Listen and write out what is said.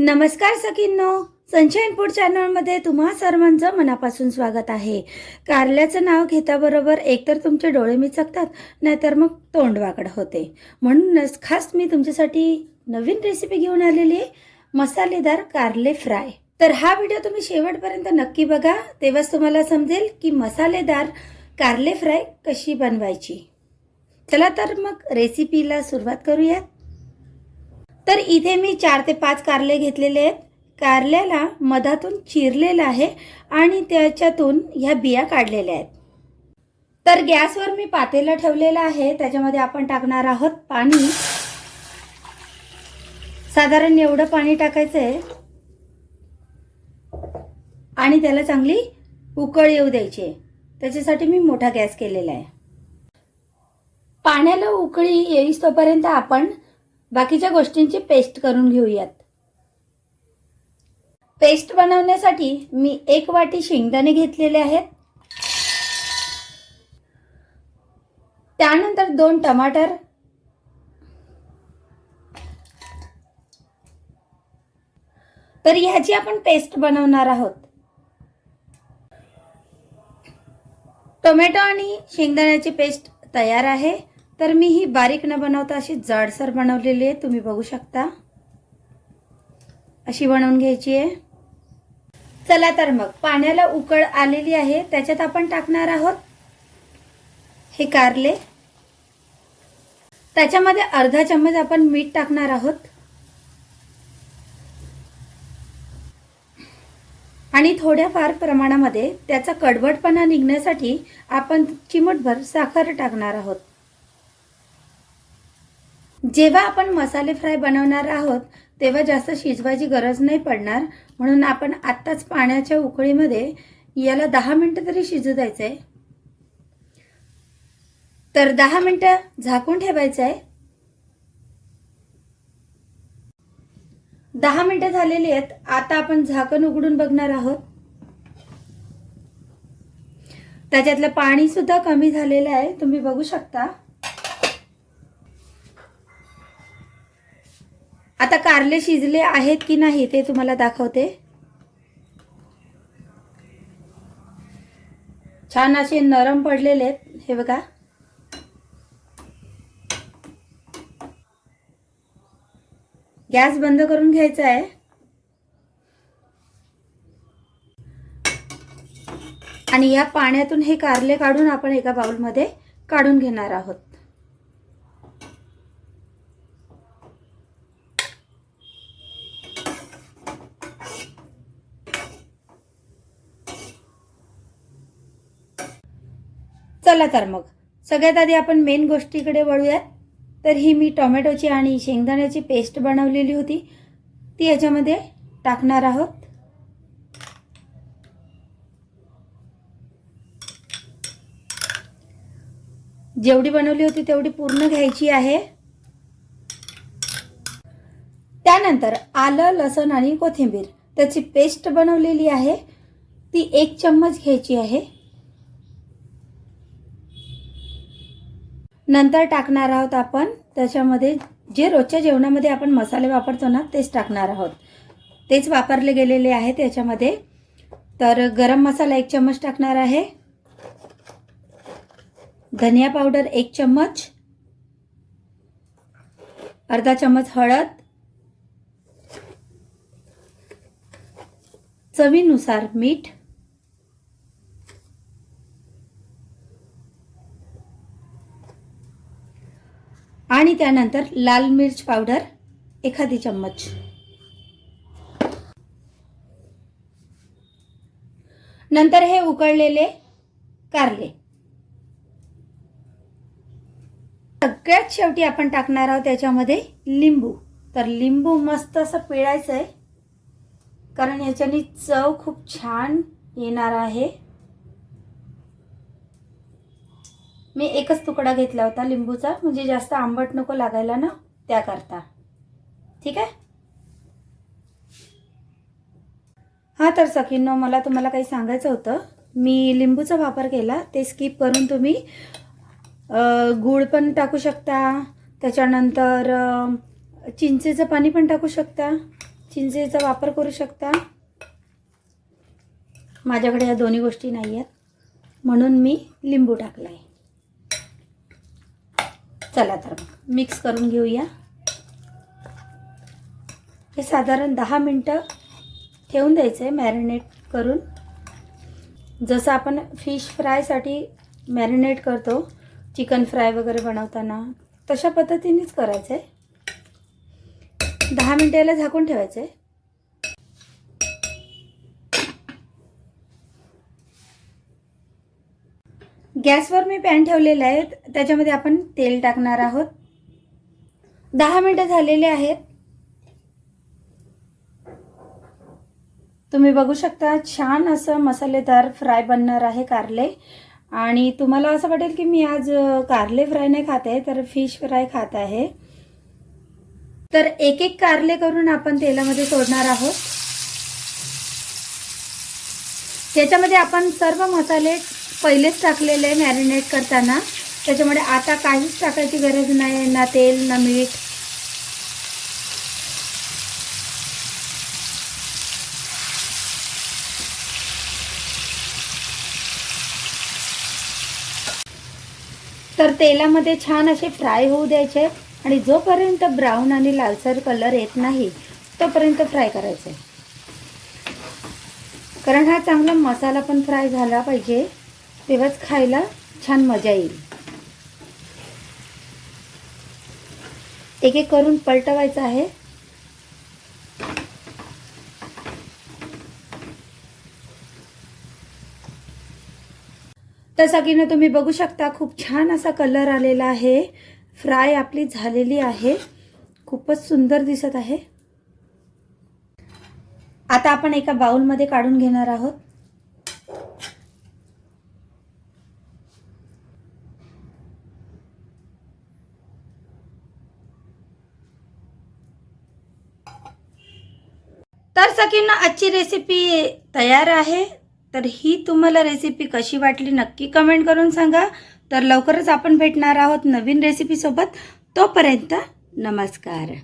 नमस्कार सखींनो, sunshine food चॅनलमध्ये तुम्हा सर्वांचं मनापासून स्वागत आहे. कारल्याचं नाव घेताबरोबर एकतर तुमचे डोळे मिचकतात, नाहीतर मग तोंड वाकड होते. म्हणूनच खास मी तुमच्यासाठी नवीन रेसिपी घेऊन आलेली आहे, मसालेदार कारले फ्राय. तर हा व्हिडिओ तुम्ही शेवटपर्यंत नक्की बघा, तेव्हाच तुम्हाला समजेल की मसालेदार कारले फ्राय कशी बनवायची. चला तर मग रेसिपीला सुरुवात करूयात. तर इथे मी 4 ते 5 कारले घेतलेले आहेत. कारल्याला मधातून चिरलेलं आहे आणि त्याच्यातून ह्या बिया काढलेल्या आहेत. तर गॅसवर मी पातेलं ठेवलेलं आहे, त्याच्यामध्ये आपण टाकणार आहोत पाणी. साधारण एवढं पाणी टाकायचं आहे आणि त्याला चांगली उकळ येऊ द्यायची आहे. त्याच्यासाठी मी मोठा गॅस केलेला आहे. पाण्याला उकळी येईस तोपर्यंत आपण बाकीच्या गोष्टींची पेस्ट करून घेऊयात. पेस्ट बनवण्यासाठी मी 1 वाटी शेंगदाणे घेतलेले आहेत. त्यानंतर 2 टमाटर, तर ह्याची आपण पेस्ट बनवणार आहोत. टोमॅटो आणि शेंगदाण्याची पेस्ट तयार आहे. तर मी ही बारीक न बनवता अशी जाडसर बनवलेली आहे, तुम्ही बघू शकता. अशी बनवून घ्यायची आहे. चला तर मग पाण्याला उकळ आलेली आहे, त्याच्यात आपण टाकणार आहोत हे कारले. त्याच्यामध्ये अर्धा चम्मच आपण मीठ टाकणार आहोत आणि थोड्याफार प्रमाणामध्ये त्याचा कडवटपणा निघण्यासाठी आपण चिमूटभर साखर टाकणार आहोत. जेव्हा आपण मसाले फ्राय बनवणार आहोत तेव्हा जास्त शिजवायची गरज नाही पडणार, म्हणून आपण आत्ताच पाण्याच्या उकळीमध्ये याला 10 मिनिटं तरी शिजू द्यायचं आहे. तर 10 मिनिटं झाकून ठेवायचं आहे. 10 मिनिटं झालेली आहेत. आता आपण झाकण उघडून बघणार आहोत. त्याच्यातलं पाणी सुद्धा कमी झालेलं आहे, तुम्ही बघू शकता. आता कारले शिजले आहेत की नाही ते तुम्हाला दाखवते. छान असे नरम पडलेले आहेत, हे बघा. गॅस बंद करून घ्यायचा आहे आणि या पाण्यातून हे कारले काढून आपण एका बाउलमध्ये काढून घेणार आहोत. चला तर मग सगळ्यात आधी आपण मेन गोष्टीकडे वळूयात. तर ही मी टोमॅटोची आणि शेंगदाण्याची पेस्ट बनवलेली होती, ती याच्यामध्ये टाकणार आहोत. जेवढी बनवली होती तेवढी पूर्ण घ्यायची आहे. त्यानंतर आलं, लसूण आणि कोथिंबीर त्याची पेस्ट बनवलेली आहे, ती 1 चम्मच घ्यायची आहे. नंतर टाकणार आहोत आपण त्याच्यामध्ये जे रोजच्या जेवणामध्ये आपण मसाले वापरतो ना, तेच टाकणार आहोत. तेच वापरले गेलेले आहेत याच्यामध्ये. तर गरम मसाला 1 चम्मच टाकणार आहे. धनिया पावडर 1 चम्मच, अर्धा चम्मच हळद, चवीनुसार मीठ, आणि त्यानंतर लाल मिर्च पावडर 1 चम्मच. नंतर हे उकळलेले कारले. सगळ्यात शेवटी आपण टाकणार आहोत त्याच्यामध्ये लिंबू. तर लिंबू मस्त असं पिळायचं आहे, कारण याच्याने चव खूप छान येणार आहे. मी 1च तुकडा घेतला होता लिंबूचा, म्हणजे जास्त आंबट नको लागायला ना, त्याकरता. ठीक आहे. हा तर सखींनो, मला तुम्हाला काही सांगायचं होतं. मी लिंबूचा वापर केला, ते स्किप करून तुम्ही गूळ पण टाकू शकता. त्याच्यानंतर चिंचेचं पाणी पण टाकू शकता. चिंचेचा वापर करू शकता. माझ्याकडे या दोन्ही गोष्टी नाही आहेत म्हणून मी लिंबू टाकला आहे. चला तर मिक्स करून घेऊया. हे साधारण 10 मिनटं ठेवून द्यायचं आहे मॅरिनेट करून. जसं आपण फिश फ्रायसाठी मॅरिनेट करतो, चिकन फ्राय वगैरे बनवताना, तशा पद्धतीनेच करायचं आहे. 10 मिनिटाला झाकून ठेवायचं आहे. गॅसवर मी पॅन ठेवलेला आहे, त्याच्यामध्ये आपण तेल टाकणार आहोत. 10 मिनिटं झालेले आहेत. तुम्ही बघू शकता छान असं मसालेदार फ्राय बनणार आहे कारले. आणि तुम्हाला असं वाटेल की मी आज कारले फ्राय नाही खात आहे, तर फिश फ्राय खात आहे. तर एक एक कारले करून आपण तेलामध्ये सोडणार आहोत. याच्यामध्ये आपण सर्व मसाले पहिलेच टाकलेले आहे मॅरिनेट करताना, त्याच्यामुळे आता काहीच टाकायची गरज नाही, ना तेल ना मीठ. तर तेलामध्ये छान असे फ्राय होऊ द्यायचे आणि जोपर्यंत ब्राऊन आणि लालसर कलर येत नाही तोपर्यंत फ्राय करायचे. कारण हा चांगला मसाला पण फ्राय झाला पाहिजे, तेव्हाच खायला छान मजा येईल. एक एक करून पलटवायचं आहे. तर सगळींना तुम्ही बघू शकता खूप छान असा कलर आलेला आहे. फ्राय आपली झालेली आहे, खूपच सुंदर दिसत आहे. आता आपण एका बाउलमध्ये काढून घेणार आहोत. तर सगळ्यांना आजची रेसिपी तयार आहे. तर ही तुम्हाला रेसिपी कशी वाटली नक्की कमेंट करून सांगा. तर लवकरच आपण भेटणार आहोत नवीन रेसिपी सोबत. तोपर्यंत नमस्कार.